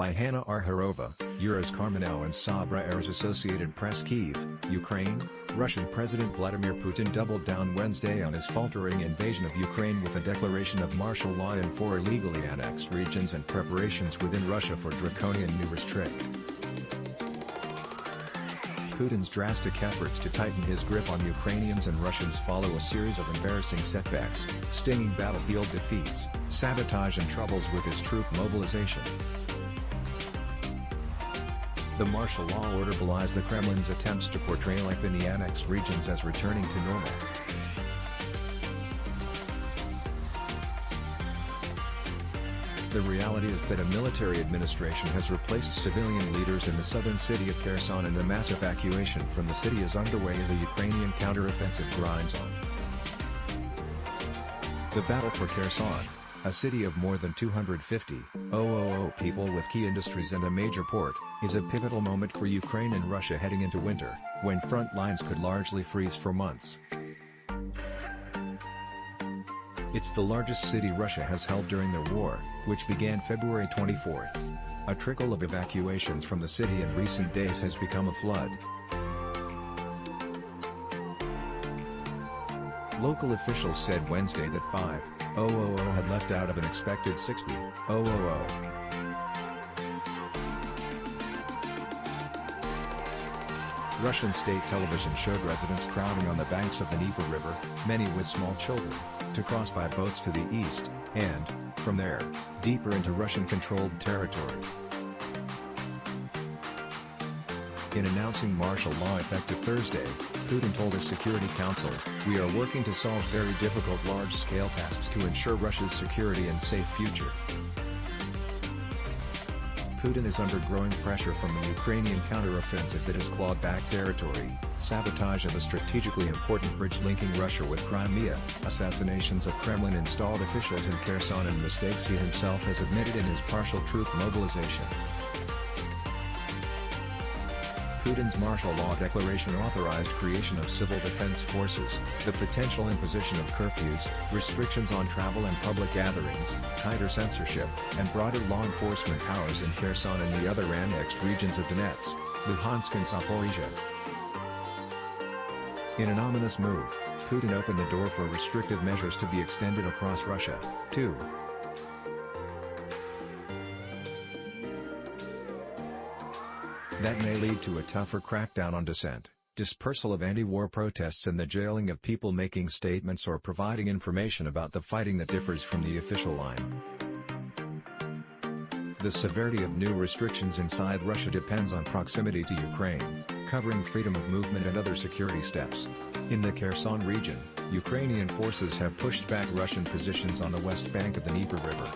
By HANNA ARHIROVA, YURAS KARMANAU and SABRA AYRES Associated Press Kyiv, Ukraine. Russian President Vladimir Putin doubled down Wednesday on his faltering invasion of Ukraine with a declaration of martial law in 4 illegally annexed regions and preparations within Russia for draconian new restrict. Putin's drastic efforts to tighten his grip on Ukrainians and Russians follow a series of embarrassing setbacks, stinging battlefield defeats, sabotage and troubles with his troop mobilization. The martial law order belies the Kremlin's attempts to portray life in the annexed regions as returning to normal. The reality is that a military administration has replaced civilian leaders in the southern city of Kherson, and the mass evacuation from the city is underway as a Ukrainian counteroffensive grinds on. The battle for Kherson, a city of more than 250,000 people with key industries and a major port, is a pivotal moment for Ukraine and Russia heading into winter, when front lines could largely freeze for months. It's the largest city Russia has held during the war, which began February 24. A trickle of evacuations from the city in recent days has become a flood. Local officials said Wednesday that 5,000 had left out of an expected 60,000. Russian state television showed residents crowding on the banks of the Dnieper River, many with small children, to cross by boats to the east, and, from there, deeper into Russian-controlled territory. In announcing martial law effective Thursday, Putin told his Security Council, "We are working to solve very difficult large-scale tasks to ensure Russia's security and safe future." Putin is under growing pressure from the Ukrainian counteroffensive that has clawed back territory, sabotage of a strategically important bridge linking Russia with Crimea, assassinations of Kremlin-installed officials in Kherson, and mistakes he himself has admitted in his partial troop mobilization. Putin's martial law declaration authorized creation of civil defense forces, the potential imposition of curfews, restrictions on travel and public gatherings, tighter censorship, and broader law enforcement powers in Kherson and the other annexed regions of Donetsk, Luhansk and Zaporizhzhia. In an ominous move, Putin opened the door for restrictive measures to be extended across Russia, too. That may lead to a tougher crackdown on dissent, dispersal of anti-war protests, and the jailing of people making statements or providing information about the fighting that differs from the official line. The severity of new restrictions inside Russia depends on proximity to Ukraine, covering freedom of movement and other security steps. In the Kherson region, Ukrainian forces have pushed back Russian positions on the west bank of the Dnieper River.